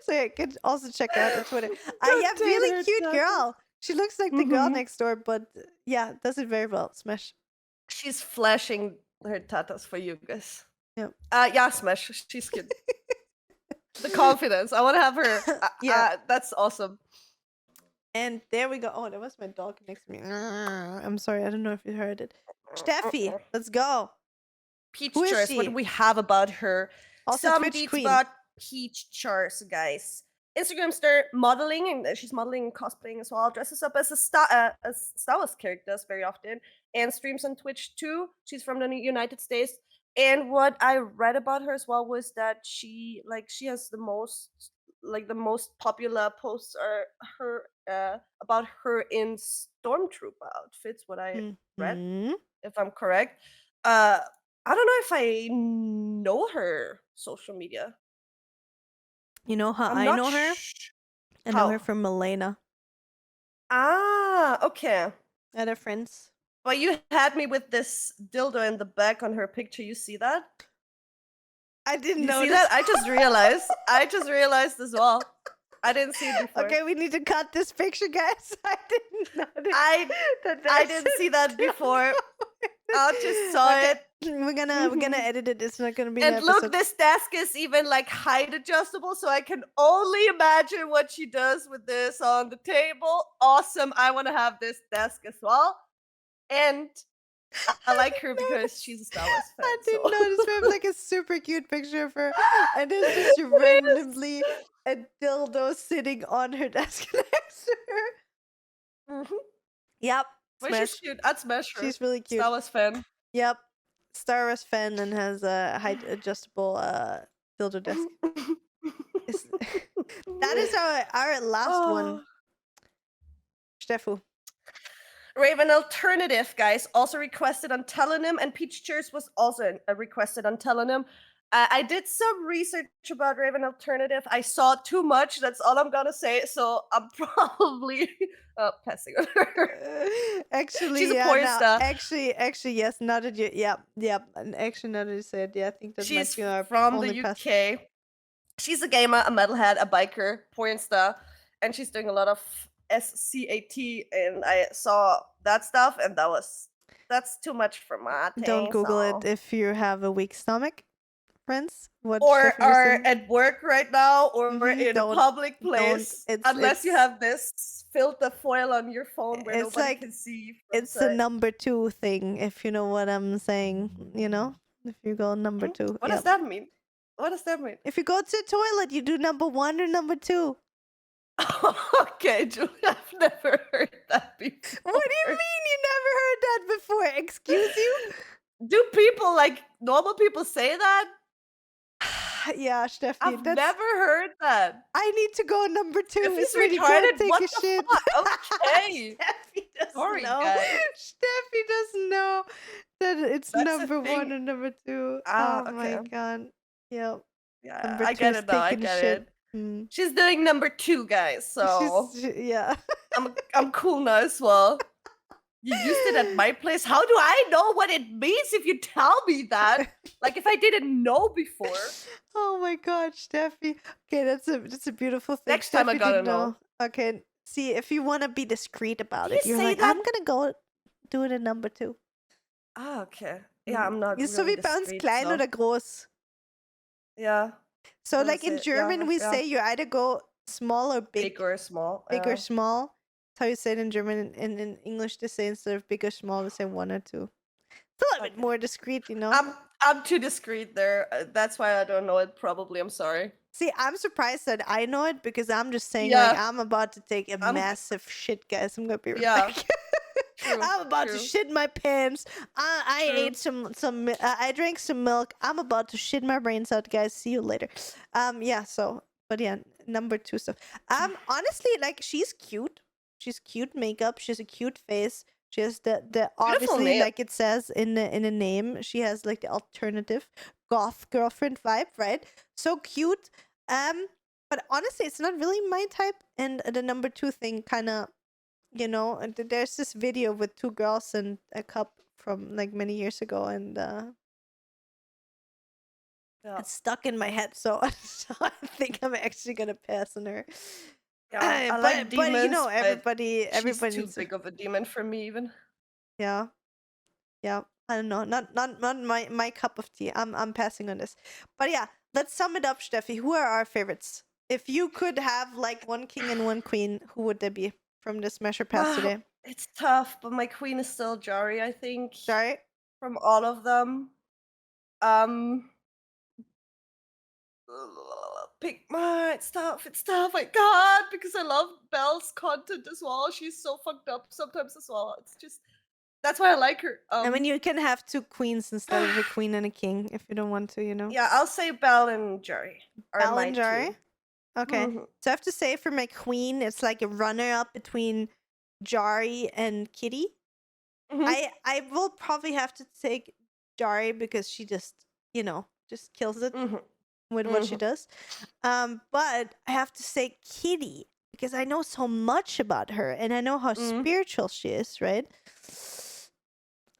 So yeah, you can also check out her Twitter. Yeah, Contain really her cute tatas. girl. She looks like the girl Mhm. next door, but yeah, does it very well. Smash. She's flashing her tatas for you guys. Yep. Yeah, Smash. She's cute. The confidence. I want to have her. Yeah. That's awesome. And there we go. Oh, that was my dog next to me. I'm sorry. I don't know if you heard it. Steffi, let's go. Who is Peachjars. she? What do we have about her? Also Some Twitch deets queen. about Peachjars, guys. Instagram star, modeling, and she's modeling and cosplaying as well. Dresses up as a Star Wars characters very often, and streams on Twitch too. She's from the United States. And what I read about her as well was that she has the most popular posts are her about her in stormtrooper outfits. What I read, Mhm. if I'm correct. I don't know if I know her social media. You know how I'm I not know her? I know How? her from Milena. Ah, okay. Other friends. But you had me with this dildo in the back on her picture. You see that? I didn't You know see that? I just realized. I just realized as well. I didn't see it before. Okay, we need to cut this picture, guys. I didn't notice. I didn't see that before. I just saw it. We're gonna edit it. It's not gonna be. And an look, episode. this desk is even like height adjustable, so I can only imagine what she does with this on the table. Awesome. I want to have this desk as well. And I like her because she's a Star Wars fan. I didn't so. notice. We have like a super cute picture of her, and there's just randomly a dildo sitting on her desk next to her. Mhm. Yep. Where's Smash. she cute? I'd smash her. She's really cute. Star Wars fan. Yep. Star Wars fan and has a height adjustable dildo desk. That is our last one. Stefu. Ravenalternative, guys, also requested on Telenym, and Peachjars was also requested on Telenym. I did some research about Ravenalternative. I saw too much. That's all I'm gonna say. So I'm probably passing on her. Actually, She's a yeah, porn no, star. Actually, yes. Now that you, yep. And actually, now that you said, yeah, I think that She's might be our from only the pass. UK. She's a gamer, a metalhead, a biker, porn star, and she's doing a lot of SCAT. And I saw that stuff, and that's too much for my thing. Don't Google so. it if you have a weak stomach, friends. What Or Steffi was are saying. at work right now, or Mhm, in a don't- public place, unless you it's- have this filter foil on your phone where It's nobody like- can see. It's a number 2 thing, if you know what I'm saying. You know, if you go number 2. What does that mean? What does that mean? If you go to the toilet, you do number 1 or number 2. Okay, Julie, I've never heard that before. What do you mean you never heard that before? Excuse you? Do people, like normal people, say that? Yeah, Steffi. I've never heard that. I need to go number 2. If it's Sweetie, go retarded, take what a the shit. fuck? Okay. Steffi doesn't Sorry, know. guys. Steffi doesn't know that it's That's a number 1 thing. or number 2. Ah, oh my okay. god. Yep. Yeah, Number I 2 get is it now. I taking get shit. it. Mm. She's doing number 2, guys. So Yeah. I'm cool now as well. You used it at my place. How do I know what it means if you tell me that? Like if I didn't know before. Oh my god, Steffi. Okay, that's a beautiful thing. Next time I Steffi gotta didn't know. Okay, see, if you want to be discreet about Did it, you you're say like, that? I'm gonna go do it at number 2. Ah, okay. Yeah, I'm not. So really wie bei uns discreet, klein so. oder groß. Yeah, So What like is in it? German, Yeah, we yeah. say you either go small or big. big or small. Big yeah. or small. That's how you say it in German. In English, they say instead of big or small, they say 1 or 2. It's a little bit Okay. more discreet, you know. I'm too discreet there. That's why I don't know it. Probably. I'm sorry. See, I'm surprised that I know it because I'm just saying, like, Yeah. I'm about to take a I'm. massive shit, guys. I'm gonna be right Yeah. back. True. I'm about to True. shit my pants. I True. ate I drank some milk. I'm about to shit my brains out, guys. See you later. Yeah. So, but yeah, number 2 stuff. Honestly, like, she's cute. She's cute makeup. She has a cute face. She has the Beautiful obviously, name. like it says in the name, she has like the alternative goth girlfriend vibe, right? So cute. But honestly, it's not really my type. And the number 2 thing kind of, there's this video with 2 girls and a cup from like many years ago, and Yeah. it's stuck in my head. So, so I think I'm actually gonna pass on her. Yeah. I like But demons, but everybody she's too needs to, big of a demon for me, even. yeah. Yeah, I don't know. Not my cup of tea. I'm passing on this. But yeah, let's sum it up, Steffi. Who are our favorites? If you could have like one king and one queen, who would they be from this measure pass Wow, today? it's tough, but my queen is still Djarii, I think, Sorry? from all of them. Um, pick my it's tough, my God, because I love Belle's content as well. She's so fucked up sometimes as well. It's just that's why I like her. I mean, you can have 2 queens instead of a queen and a king if you don't want to, Yeah, I'll say Belle and Djarii are Belle my and Djarii? 2. Okay. Mhm. So I have to say for my queen, it's like a runner up between Djarii and Kitty. Mhm. I will probably have to take Djarii because she just kills it Mhm. with what she Mhm. does. But I have to say Kitty because I know so much about her and I know how Mhm. spiritual she is, right?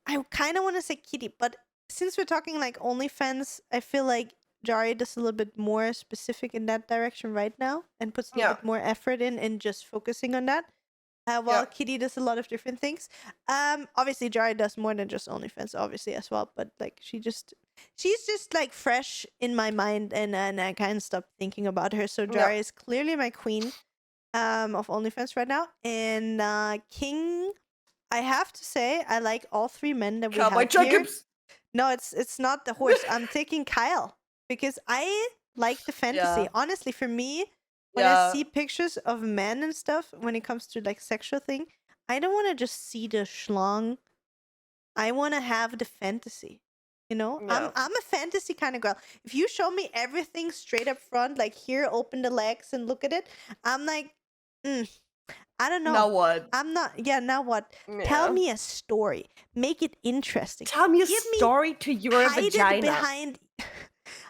I kind of want to say Kitty, but since we're talking like OnlyFans, I feel like Djarii does a little bit more specific in that direction right now and puts a little Yeah. bit more effort in just focusing on that. Yeah. While Kitty does a lot of different things. Obviously Djarii does more than just OnlyFans, obviously as well. But like she's just like fresh in my mind, and I kind of stopped thinking about her. So Yeah. Djarii is clearly my queen of OnlyFans right now, and King. I have to say I like all 3 men that we Cowboy have here. Jakipz. No, it's not the horse. I'm taking Kyle because I like the fantasy. Yeah. Honestly, for me, when I Yeah. see pictures of men and stuff, when it comes to like sexual thing, I don't want to just see the schlong. I want to have the fantasy. Yeah. I'm a fantasy kind of girl. If you show me everything straight up front, like here, open the legs and look at it, I'm like, I don't Now know. what? I'm not. Yeah. Now what? Tell Yeah. me a story. Make it interesting. Tell me a Give me story to your hide it vagina. behind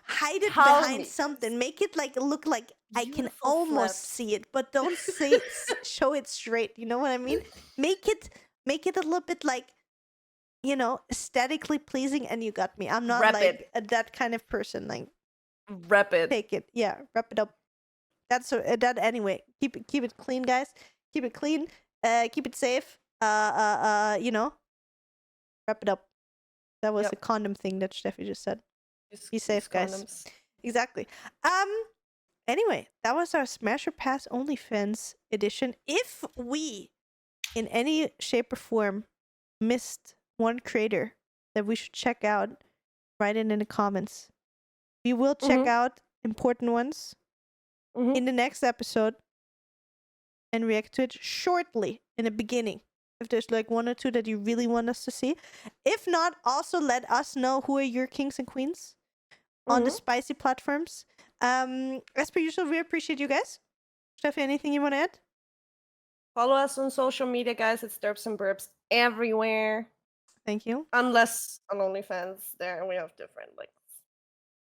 hide it Tell behind me. something. Make it like look like I can Beautiful almost flaps. see it, but don't say show it straight. You know what I mean? Make it a little bit like, aesthetically pleasing, and you got me. I'm not Wrap like it. that kind of person. Like, Wrap it. take it. Yeah, wrap it up. That's that anyway. Keep it clean, guys. Keep it clean. Keep it safe. Wrap it up. That was a Yep. condom thing that Steffi just said. Be Use safe, guys. condoms. Exactly. Anyway, that was our Smash or Pass OnlyFans edition. If we, in any shape or form, missed one creator that we should check out, write it in the comments. We will check Mhm. out important ones Mhm. in the next episode and react to it shortly in the beginning. If there's like 1 or 2 that you really want us to see. If not, also let us know who are your kings and queens on the Mhm. spicy platforms. As per usual, we appreciate you guys. Steffi, anything you want to add? Follow us on social media, guys. It's derps'nburps everywhere. Thank you. Unless on OnlyFans, there we have different links.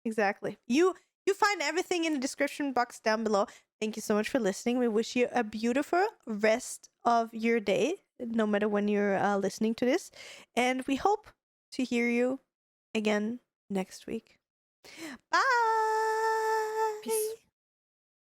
Exactly. You find everything in the description box down below. Thank you so much for listening. We wish you a beautiful rest of your day, no matter when you're listening to this. And we hope to hear you again next week. Bye!